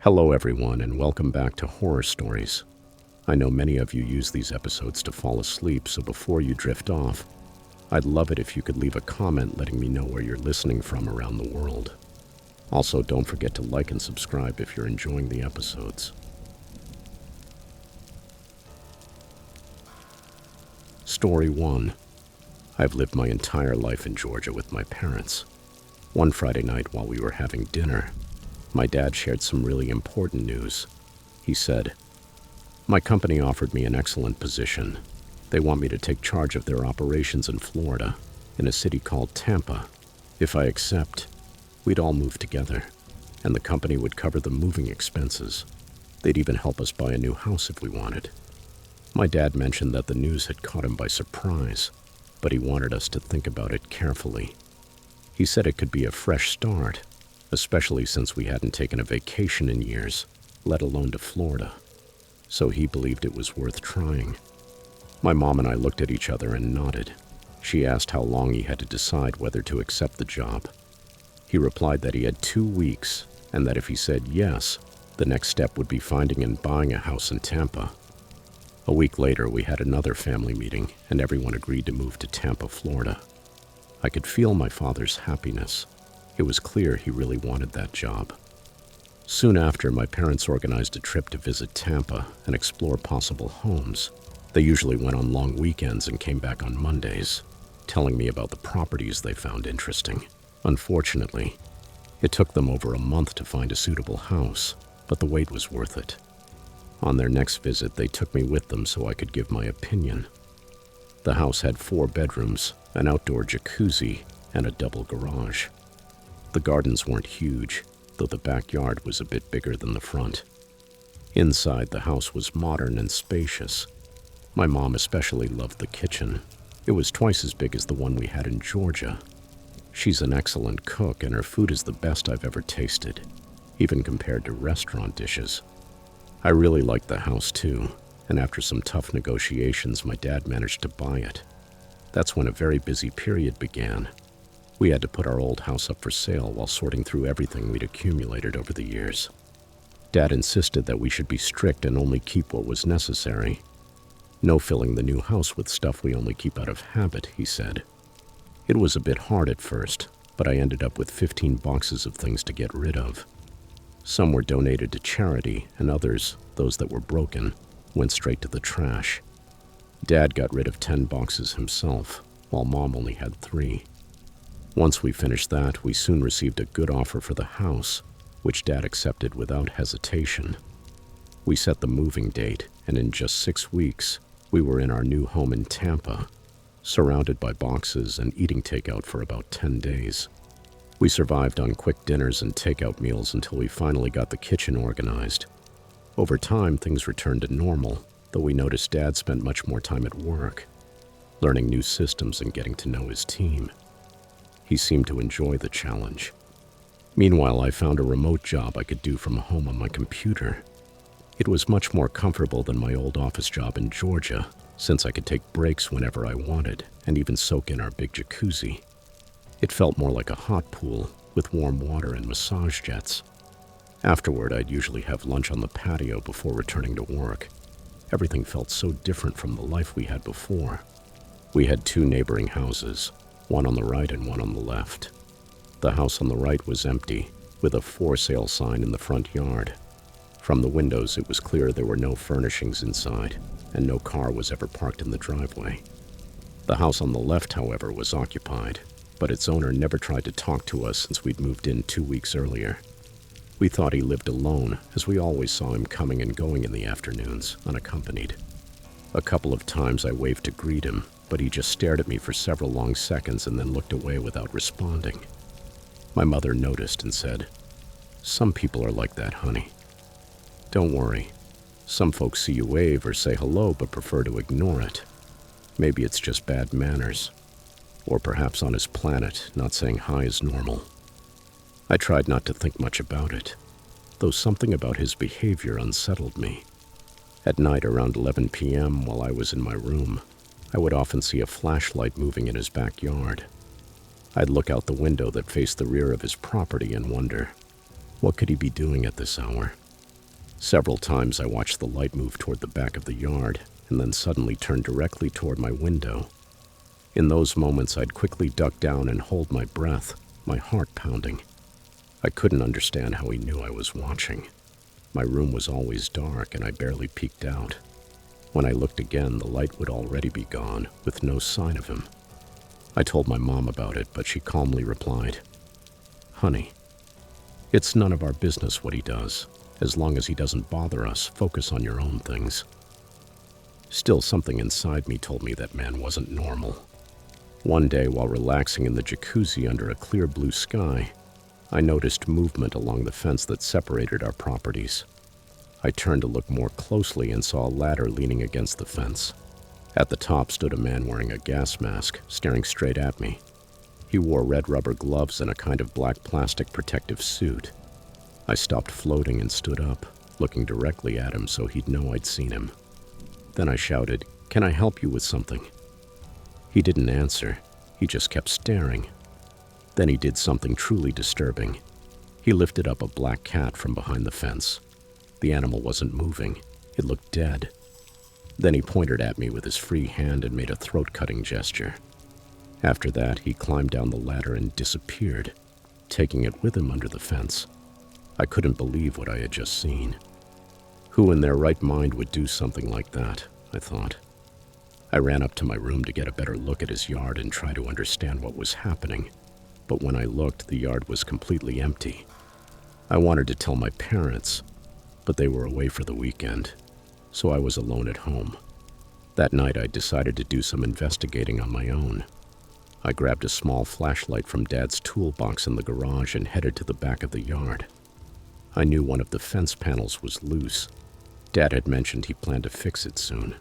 Hello, everyone, and welcome back to Horror Stories. I know many of you use these episodes to fall asleep, so before you drift off, I'd love it if you could leave a comment letting me know where you're listening from around the world. Also, don't forget to like and subscribe if you're enjoying the episodes. Story 1. I've lived my entire life in Georgia with my parents. One Friday night while we were having dinner, my dad shared some really important news. He said, "My company offered me an excellent position. They want me to take charge of their operations in Florida, in a city called Tampa. If I accept, we'd all move together, and the company would cover the moving expenses. They'd even help us buy a new house if we wanted." My dad mentioned that the news had caught him by surprise, but he wanted us to think about it carefully. He said it could be a fresh start, especially since we hadn't taken a vacation in years, let alone to Florida. So he believed it was worth trying. My mom and I looked at each other and nodded. She asked how long he had to decide whether to accept the job. He replied that he had 2 weeks, and that if he said yes, the next step would be finding and buying a house in Tampa. A week later, we had another family meeting, and everyone agreed to move to Tampa, Florida. I could feel my father's happiness. It was clear he really wanted that job. Soon after, my parents organized a trip to visit Tampa and explore possible homes. They usually went on long weekends and came back on Mondays, telling me about the properties they found interesting. Unfortunately, it took them over a month to find a suitable house, but the wait was worth it. On their next visit, they took me with them so I could give my opinion. The house had 4 bedrooms, an outdoor jacuzzi, and a double garage. The gardens weren't huge, though the backyard was a bit bigger than the front. Inside, the house was modern and spacious. My mom especially loved the kitchen. It was twice as big as the one we had in Georgia. She's an excellent cook, and her food is the best I've ever tasted, even compared to restaurant dishes. I really liked the house too, and after some tough negotiations, my dad managed to buy it. That's when a very busy period began. We had to put our old house up for sale while sorting through everything we'd accumulated over the years. Dad insisted that we should be strict and only keep what was necessary. No filling the new house with stuff we only keep out of habit, he said. It was a bit hard at first, but I ended up with 15 boxes of things to get rid of. Some were donated to charity, and others, those that were broken, went straight to the trash. Dad got rid of 10 boxes himself, while Mom only had 3. Once we finished that, we soon received a good offer for the house, which Dad accepted without hesitation. We set the moving date, and in just 6 weeks, we were in our new home in Tampa, surrounded by boxes and eating takeout for about 10 days. We survived on quick dinners and takeout meals until we finally got the kitchen organized. Over time, things returned to normal, though we noticed Dad spent much more time at work, learning new systems and getting to know his team. He seemed to enjoy the challenge. Meanwhile, I found a remote job I could do from home on my computer. It was much more comfortable than my old office job in Georgia, since I could take breaks whenever I wanted and even soak in our big jacuzzi. It felt more like a hot pool with warm water and massage jets. Afterward, I'd usually have lunch on the patio before returning to work. Everything felt so different from the life we had before. We had 2 neighboring houses, one on the right and one on the left. The house on the right was empty, with a for sale sign in the front yard. From the windows, it was clear there were no furnishings inside, and no car was ever parked in the driveway. The house on the left, however, was occupied, but its owner never tried to talk to us since we'd moved in 2 weeks earlier. We thought he lived alone, as we always saw him coming and going in the afternoons, unaccompanied. A couple of times I waved to greet him, but he just stared at me for several long seconds and then looked away without responding. My mother noticed and said, "Some people are like that, honey. Don't worry. Some folks see you wave or say hello but prefer to ignore it. Maybe it's just bad manners. Or perhaps on his planet, not saying hi is normal." I tried not to think much about it, though something about his behavior unsettled me. At night around 11 p.m. while I was in my room, I would often see a flashlight moving in his backyard. I'd look out the window that faced the rear of his property and wonder, what could he be doing at this hour? Several times I watched the light move toward the back of the yard and then suddenly turn directly toward my window. In those moments, I'd quickly duck down and hold my breath, my heart pounding. I couldn't understand how he knew I was watching. My room was always dark and I barely peeked out. When I looked again, the light would already be gone, with no sign of him. I told my mom about it, but she calmly replied, "Honey, it's none of our business what he does. As long as he doesn't bother us, focus on your own things." Still, something inside me told me that man wasn't normal. One day, while relaxing in the jacuzzi under a clear blue sky, I noticed movement along the fence that separated our properties. I turned to look more closely and saw a ladder leaning against the fence. At the top stood a man wearing a gas mask, staring straight at me. He wore red rubber gloves and a kind of black plastic protective suit. I stopped floating and stood up, looking directly at him so he'd know I'd seen him. Then I shouted, "Can I help you with something?" He didn't answer. He just kept staring. Then he did something truly disturbing. He lifted up a black cat from behind the fence. The animal wasn't moving. It looked dead. Then he pointed at me with his free hand and made a throat-cutting gesture. After that, he climbed down the ladder and disappeared, taking it with him under the fence. I couldn't believe what I had just seen. Who in their right mind would do something like that, I thought. I ran up to my room to get a better look at his yard and try to understand what was happening. But when I looked, the yard was completely empty. I wanted to tell my parents, but they were away for the weekend, so I was alone at home. That night, I decided to do some investigating on my own. I grabbed a small flashlight from Dad's toolbox in the garage and headed to the back of the yard. I knew one of the fence panels was loose. Dad had mentioned he planned to fix it soon.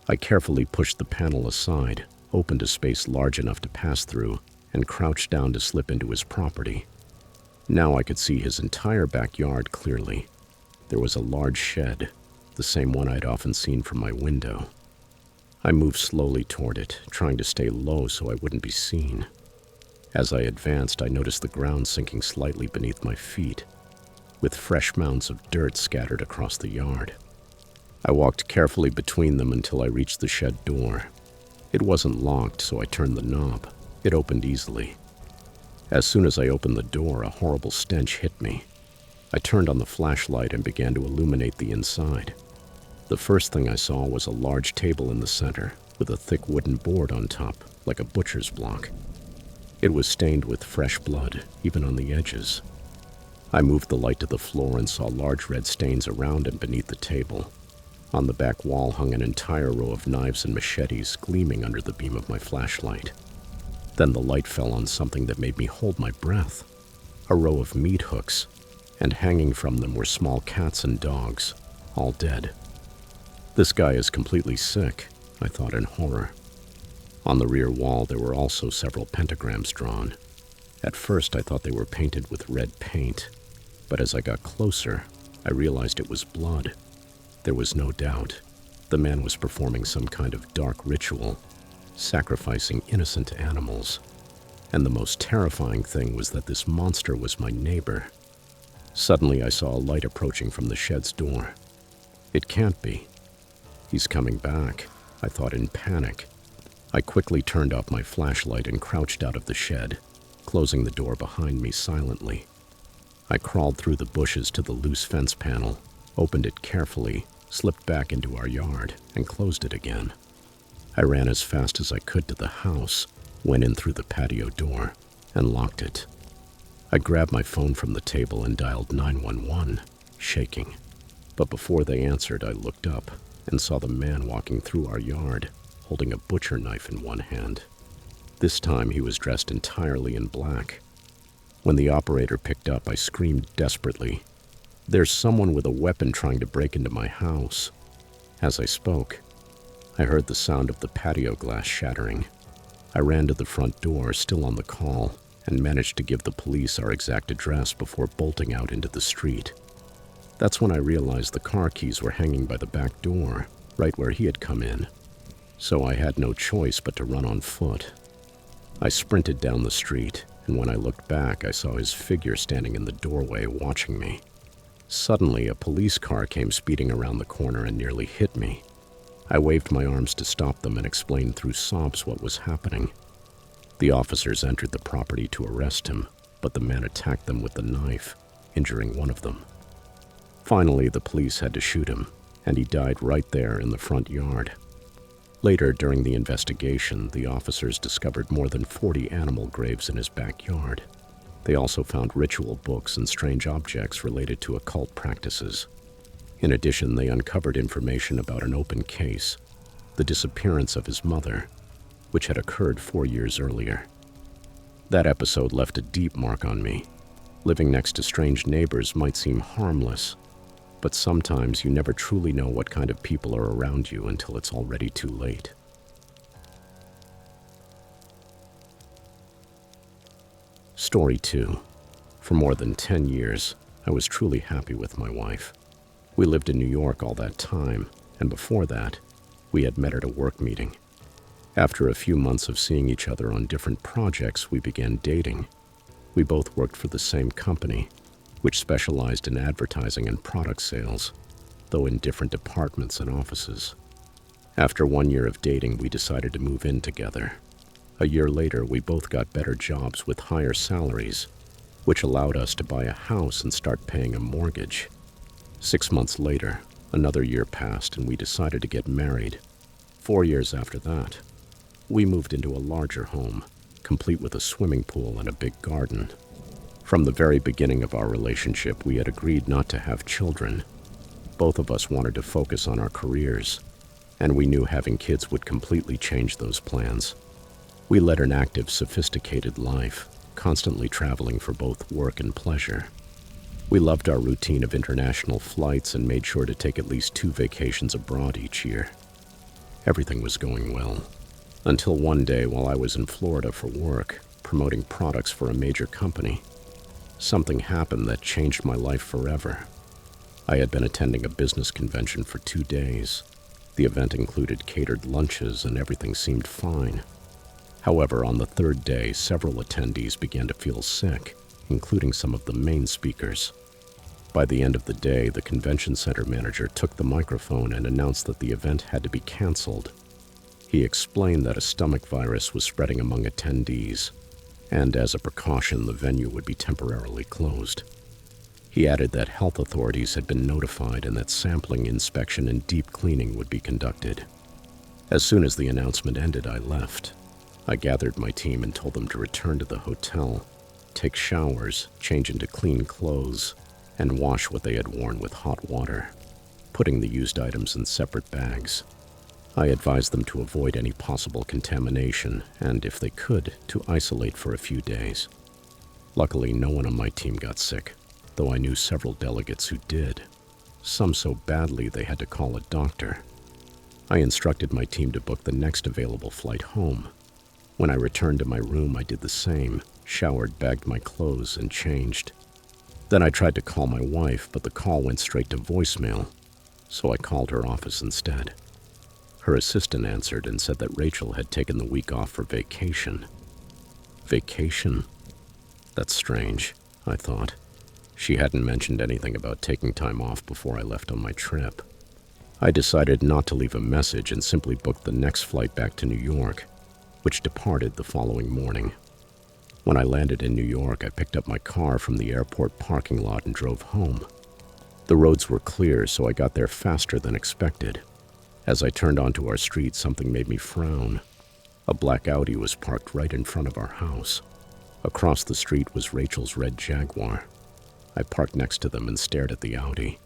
I carefully pushed the panel aside, opened a space large enough to pass through, and crouched down to slip into his property. Now I could see his entire backyard clearly. There was a large shed, the same one I'd often seen from my window. I moved slowly toward it, trying to stay low so I wouldn't be seen. As I advanced, I noticed the ground sinking slightly beneath my feet, with fresh mounds of dirt scattered across the yard. I walked carefully between them until I reached the shed door. It wasn't locked, so I turned the knob. It opened easily. As soon as I opened the door, a horrible stench hit me. I turned on the flashlight and began to illuminate the inside. The first thing I saw was a large table in the center, with a thick wooden board on top, like a butcher's block. It was stained with fresh blood, even on the edges. I moved the light to the floor and saw large red stains around and beneath the table. On the back wall hung an entire row of knives and machetes gleaming under the beam of my flashlight. Then the light fell on something that made me hold my breath. A row of meat hooks, and hanging from them were small cats and dogs, all dead. This guy is completely sick, I thought in horror. On the rear wall there were also several pentagrams drawn. At first I thought they were painted with red paint, but as I got closer, I realized it was blood. There was no doubt. The man was performing some kind of dark ritual, sacrificing innocent animals. And the most terrifying thing was that this monster was my neighbor. Suddenly I saw a light approaching from the shed's door. It can't be. He's coming back, I thought in panic. I quickly turned off my flashlight and crouched out of the shed, closing the door behind me silently. I crawled through the bushes to the loose fence panel, opened it carefully, slipped back into our yard, and closed it again. I ran as fast as I could to the house, went in through the patio door, and locked it. I grabbed my phone from the table and dialed 911, shaking. But before they answered, I looked up and saw the man walking through our yard, holding a butcher knife in one hand. This time he was dressed entirely in black. When the operator picked up, I screamed desperately, "There's someone with a weapon trying to break into my house." As I spoke, I heard the sound of the patio glass shattering. I ran to the front door, still on the call, and managed to give the police our exact address before bolting out into the street. That's when I realized the car keys were hanging by the back door, right where he had come in. So I had no choice but to run on foot. I sprinted down the street, and when I looked back, I saw his figure standing in the doorway watching me. Suddenly, a police car came speeding around the corner and nearly hit me. I waved my arms to stop them and explained through sobs what was happening. The officers entered the property to arrest him, but the man attacked them with the knife, injuring one of them. Finally, the police had to shoot him, and he died right there in the front yard. Later, during the investigation, the officers discovered more than 40 animal graves in his backyard. They also found ritual books and strange objects related to occult practices. In addition, they uncovered information about an open case, the disappearance of his mother, which had occurred 4 years earlier. That episode left a deep mark on me. Living next to strange neighbors might seem harmless, but sometimes you never truly know what kind of people are around you until it's already too late. Story 2. For more than 10 years, I was truly happy with my wife. We lived in New York all that time, and before that, we had met at a work meeting. After a few months of seeing each other on different projects, we began dating. We both worked for the same company, which specialized in advertising and product sales, though in different departments and offices. After 1 year of dating, we decided to move in together. A year later, we both got better jobs with higher salaries, which allowed us to buy a house and start paying a mortgage. 6 months later, another year passed and we decided to get married. 4 years after that, we moved into a larger home, complete with a swimming pool and a big garden. From the very beginning of our relationship, we had agreed not to have children. Both of us wanted to focus on our careers, and we knew having kids would completely change those plans. We led an active, sophisticated life, constantly traveling for both work and pleasure. We loved our routine of international flights and made sure to take at least 2 vacations abroad each year. Everything was going well, until one day while I was in Florida for work, promoting products for a major company. Something happened that changed my life forever. I had been attending a business convention for 2 days. The event included catered lunches and everything seemed fine. However, on the 3rd day, several attendees began to feel sick, including some of the main speakers. By the end of the day, the convention center manager took the microphone and announced that the event had to be canceled. He explained that a stomach virus was spreading among attendees, and as a precaution, the venue would be temporarily closed. He added that health authorities had been notified and that sampling, inspection, and deep cleaning would be conducted. As soon as the announcement ended, I left. I gathered my team and told them to return to the hotel, take showers, change into clean clothes, and wash what they had worn with hot water, putting the used items in separate bags. I advised them to avoid any possible contamination and, if they could, to isolate for a few days. Luckily, no one on my team got sick, though I knew several delegates who did, some so badly they had to call a doctor. I instructed my team to book the next available flight home. When I returned to my room, I did the same, showered, bagged my clothes, and changed. Then I tried to call my wife, but the call went straight to voicemail, so I called her office instead. Her assistant answered and said that Rachel had taken the week off for vacation. Vacation? That's strange, I thought. She hadn't mentioned anything about taking time off before I left on my trip. I decided not to leave a message and simply booked the next flight back to New York, which departed the following morning. When I landed in New York, I picked up my car from the airport parking lot and drove home. The roads were clear, so I got there faster than expected. As I turned onto our street, something made me frown. A black Audi was parked right in front of our house. Across the street was Rachel's red Jaguar. I parked next to them and stared at the Audi.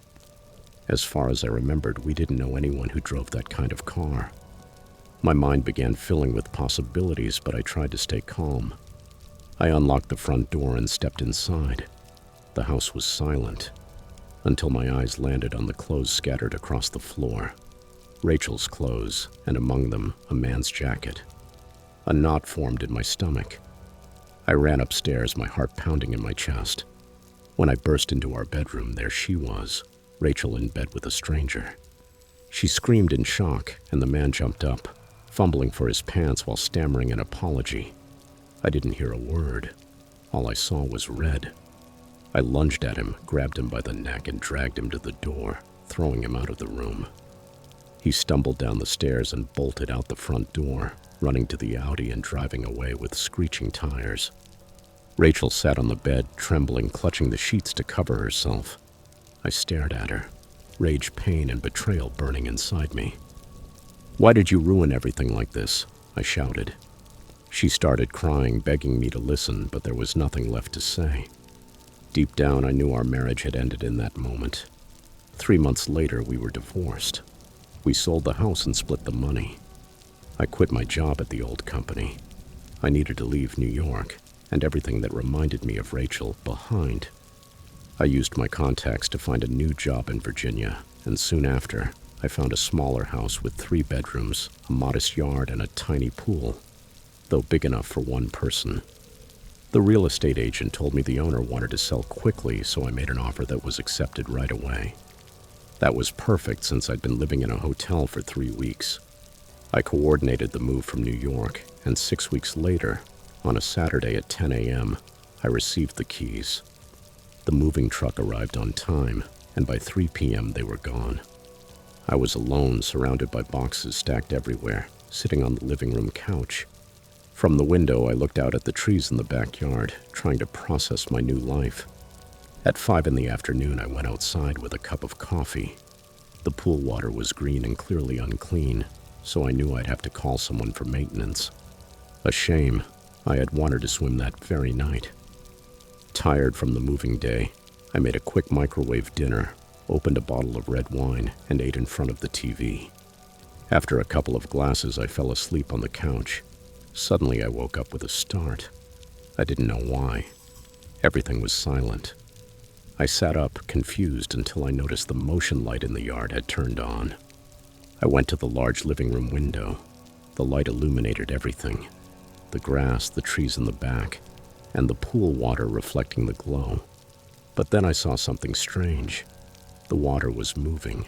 As far as I remembered, we didn't know anyone who drove that kind of car. My mind began filling with possibilities, but I tried to stay calm. I unlocked the front door and stepped inside. The house was silent, until my eyes landed on the clothes scattered across the floor. Rachel's clothes, and among them, a man's jacket. A knot formed in my stomach. I ran upstairs, my heart pounding in my chest. When I burst into our bedroom, there she was, Rachel in bed with a stranger. She screamed in shock, and the man jumped up, fumbling for his pants while stammering an apology. I didn't hear a word. All I saw was red. I lunged at him, grabbed him by the neck, and dragged him to the door, throwing him out of the room. He stumbled down the stairs and bolted out the front door, running to the Audi and driving away with screeching tires. Rachel sat on the bed, trembling, clutching the sheets to cover herself. I stared at her, rage, pain, and betrayal burning inside me. "Why did you ruin everything like this?" I shouted. She started crying, begging me to listen, but there was nothing left to say. Deep down, I knew our marriage had ended in that moment. 3 months later, we were divorced. We sold the house and split the money. I quit my job at the old company. I needed to leave New York, and everything that reminded me of Rachel behind. I used my contacts to find a new job in Virginia, and soon after, I found a smaller house with 3 bedrooms, a modest yard, and a tiny pool, though big enough for one person. The real estate agent told me the owner wanted to sell quickly, so I made an offer that was accepted right away. That was perfect since I'd been living in a hotel for 3 weeks. I coordinated the move from New York, and 6 weeks later, on a Saturday at 10 a.m., I received the keys. The moving truck arrived on time, and by 3 p.m. they were gone. I was alone, surrounded by boxes stacked everywhere, sitting on the living room couch. From the window, I looked out at the trees in the backyard, trying to process my new life. At 5 in the afternoon, I went outside with a cup of coffee. The pool water was green and clearly unclean, so I knew I'd have to call someone for maintenance. A shame. I had wanted to swim that very night. Tired from the moving day, I made a quick microwave dinner, opened a bottle of red wine, and ate in front of the TV. After a couple of glasses, I fell asleep on the couch. Suddenly, I woke up with a start. I didn't know why. Everything was silent. I sat up, confused, until I noticed the motion light in the yard had turned on. I went to the large living room window. The light illuminated everything: the grass, the trees in the back, and the pool water reflecting the glow. But then I saw something strange. The water was moving.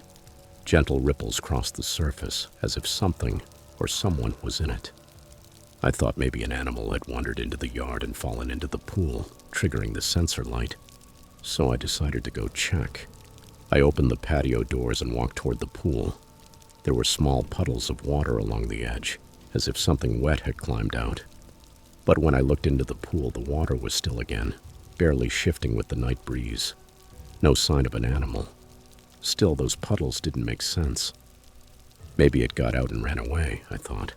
Gentle ripples crossed the surface, as if something or someone was in it. I thought maybe an animal had wandered into the yard and fallen into the pool, triggering the sensor light. So I decided to go check. I opened the patio doors and walked toward the pool. There were small puddles of water along the edge, as if something wet had climbed out. But when I looked into the pool, the water was still again, barely shifting with the night breeze. No sign of an animal. Still, those puddles didn't make sense. Maybe it got out and ran away, I thought.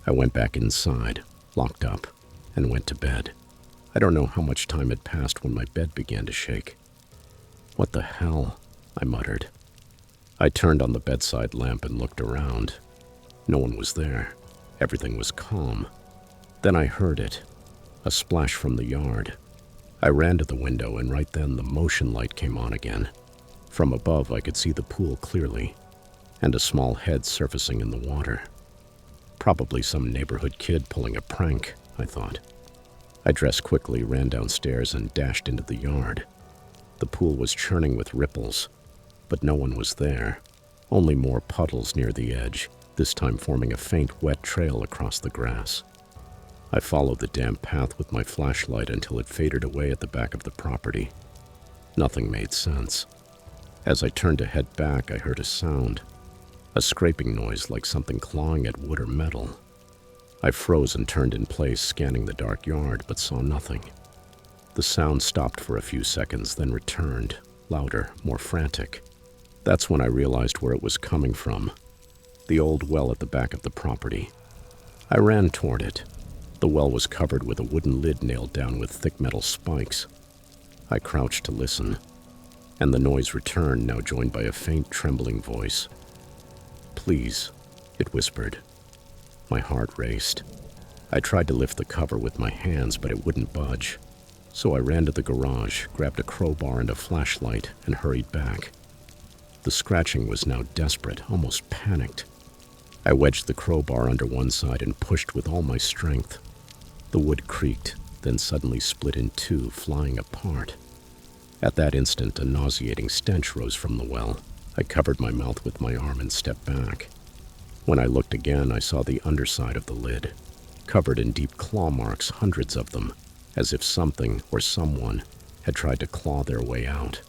I went back inside, locked up, and went to bed. I don't know how much time had passed when my bed began to shake. "What the hell?" I muttered. I turned on the bedside lamp and looked around. No one was there. Everything was calm. Then I heard it, a splash from the yard. I ran to the window, and right then the motion light came on again. From above, I could see the pool clearly, and a small head surfacing in the water. Probably some neighborhood kid pulling a prank, I thought. I dressed quickly, ran downstairs, and dashed into the yard. The pool was churning with ripples, but no one was there. Only more puddles near the edge, this time forming a faint, wet trail across the grass. I followed the damp path with my flashlight until it faded away at the back of the property. Nothing made sense. As I turned to head back, I heard a sound, a scraping noise like something clawing at wood or metal. I froze and turned in place, scanning the dark yard, but saw nothing. The sound stopped for a few seconds, then returned, louder, more frantic. That's when I realized where it was coming from: the old well at the back of the property. I ran toward it. The well was covered with a wooden lid nailed down with thick metal spikes. I crouched to listen, and the noise returned, now joined by a faint, trembling voice. "Please," it whispered. My heart raced. I tried to lift the cover with my hands, but it wouldn't budge. So I ran to the garage, grabbed a crowbar and a flashlight, and hurried back. The scratching was now desperate, almost panicked. I wedged the crowbar under one side and pushed with all my strength. The wood creaked, then suddenly split in two, flying apart. At that instant, a nauseating stench rose from the well. I covered my mouth with my arm and stepped back. When I looked again, I saw the underside of the lid, covered in deep claw marks, hundreds of them, as if something or someone had tried to claw their way out.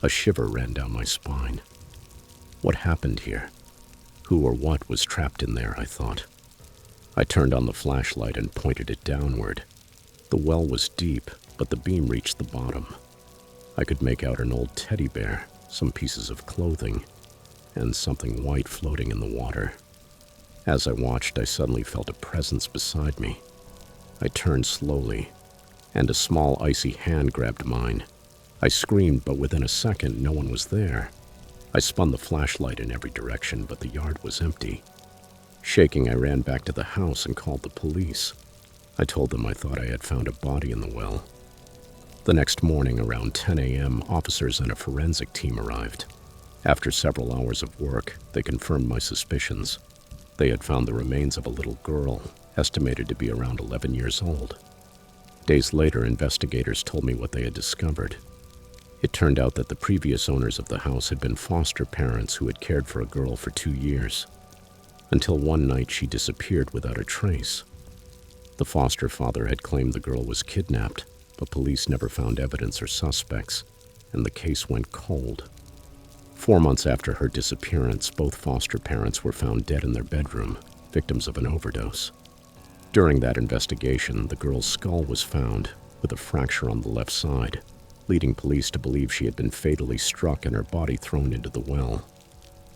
A shiver ran down my spine. What happened here? Who or what was trapped in there, I thought. I turned on the flashlight and pointed it downward. The well was deep, but the beam reached the bottom. I could make out an old teddy bear, some pieces of clothing, and something white floating in the water. As I watched, I suddenly felt a presence beside me. I turned slowly, and a small icy hand grabbed mine. I screamed, but within a second, no one was there. I spun the flashlight in every direction, but the yard was empty. Shaking, I ran back to the house and called the police. I told them I thought I had found a body in the well. The next morning, around 10 a.m., officers and a forensic team arrived. After several hours of work, they confirmed my suspicions. They had found the remains of a little girl, estimated to be around 11 years old. Days later, investigators told me what they had discovered. It turned out that the previous owners of the house had been foster parents who had cared for a girl for 2 years, until one night she disappeared without a trace. The foster father had claimed the girl was kidnapped, but police never found evidence or suspects, and the case went cold. 4 months after her disappearance, both foster parents were found dead in their bedroom, victims of an overdose. During that investigation, the girl's skull was found, with a fracture on the left side, leading police to believe she had been fatally struck and her body thrown into the well.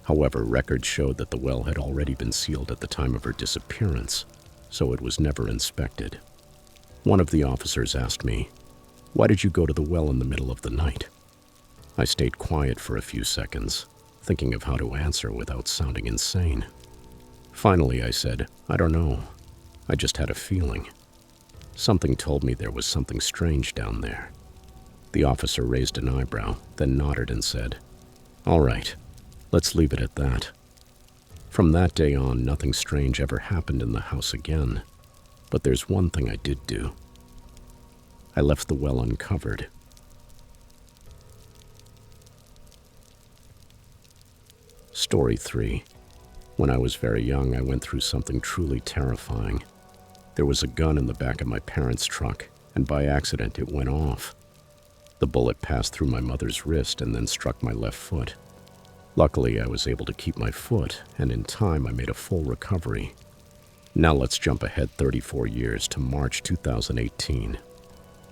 However, records showed that the well had already been sealed at the time of her disappearance, so it was never inspected. One of the officers asked me, "Why did you go to the well in the middle of the night?" I stayed quiet for a few seconds, thinking of how to answer without sounding insane. Finally, I said, "I don't know. I just had a feeling. Something told me there was something strange down there." The officer raised an eyebrow, then nodded and said, "All right, let's leave it at that." From that day on, nothing strange ever happened in the house again. But there's one thing I did do. I left the well uncovered. Story 3. When I was very young, I went through something truly terrifying. There was a gun in the back of my parents' truck, and by accident it went off. The bullet passed through my mother's wrist and then struck my left foot. Luckily, I was able to keep my foot, and in time I made a full recovery. Now let's jump ahead 34 years to March 2018.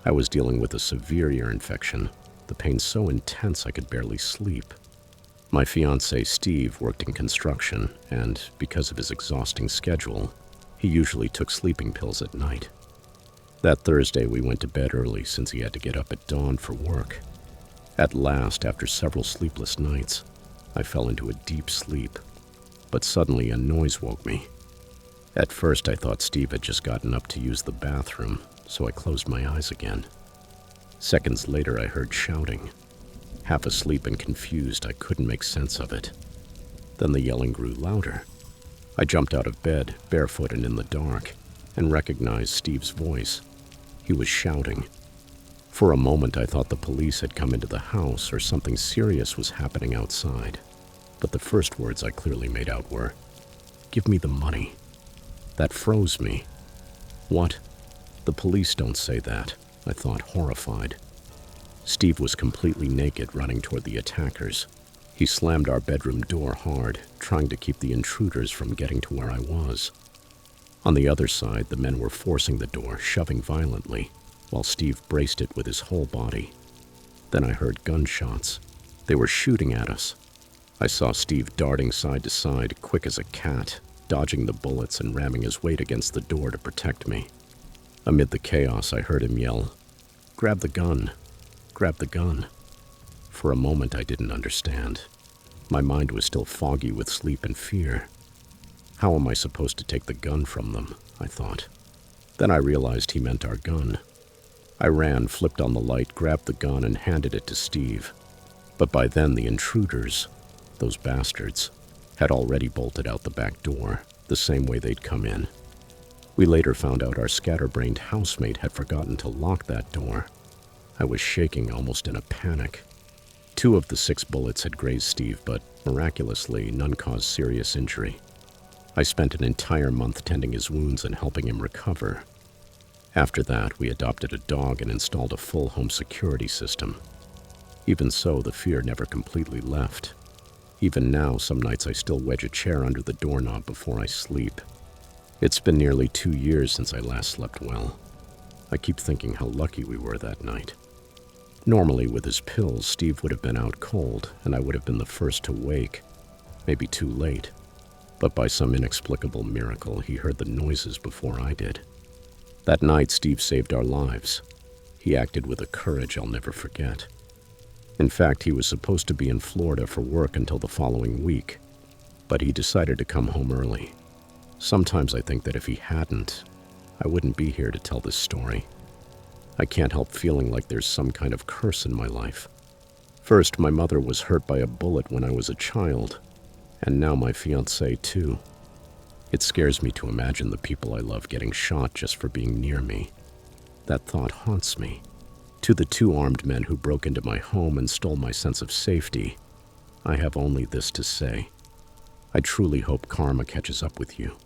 I was dealing with a severe ear infection, the pain so intense I could barely sleep. My fiancé Steve worked in construction, and because of his exhausting schedule, he usually took sleeping pills at night. That Thursday, we went to bed early since he had to get up at dawn for work. At last, after several sleepless nights, I fell into a deep sleep, but suddenly a noise woke me. At first, I thought Steve had just gotten up to use the bathroom, so I closed my eyes again. Seconds later, I heard shouting. Half asleep and confused, I couldn't make sense of it. Then the yelling grew louder. I jumped out of bed, barefoot and in the dark, and recognized Steve's voice. He was shouting. For a moment, I thought the police had come into the house or something serious was happening outside. But the first words I clearly made out were, "Give me the money." That froze me. What? The police don't say that, I thought, horrified. Steve was completely naked, running toward the attackers. He slammed our bedroom door hard, trying to keep the intruders from getting to where I was. On the other side, the men were forcing the door, shoving violently, while Steve braced it with his whole body. Then I heard gunshots. They were shooting at us. I saw Steve darting side to side, quick as a cat, dodging the bullets and ramming his weight against the door to protect me. Amid the chaos, I heard him yell, "Grab the gun! Grab the gun!" For a moment, I didn't understand. My mind was still foggy with sleep and fear. How am I supposed to take the gun from them? I thought. Then I realized he meant our gun. I ran, flipped on the light, grabbed the gun, and handed it to Steve. But by then, the intruders, those bastards, had already bolted out the back door, the same way they'd come in. We later found out our scatterbrained housemate had forgotten to lock that door. I was shaking, almost in a panic. 2 of the 6 bullets had grazed Steve, but miraculously, none caused serious injury. I spent an entire month tending his wounds and helping him recover. After that, we adopted a dog and installed a full home security system. Even so, the fear never completely left. Even now, some nights I still wedge a chair under the doorknob before I sleep. It's been nearly 2 years since I last slept well. I keep thinking how lucky we were that night. Normally, with his pills, Steve would have been out cold, and I would have been the first to wake, maybe too late. But by some inexplicable miracle, he heard the noises before I did. That night, Steve saved our lives. He acted with a courage I'll never forget. In fact, he was supposed to be in Florida for work until the following week, but he decided to come home early. Sometimes I think that if he hadn't, I wouldn't be here to tell this story. I can't help feeling like there's some kind of curse in my life. First, my mother was hurt by a bullet when I was a child, and now my fiancé too. It scares me to imagine the people I love getting shot just for being near me. That thought haunts me. To the 2 armed men who broke into my home and stole my sense of safety, I have only this to say. I truly hope karma catches up with you.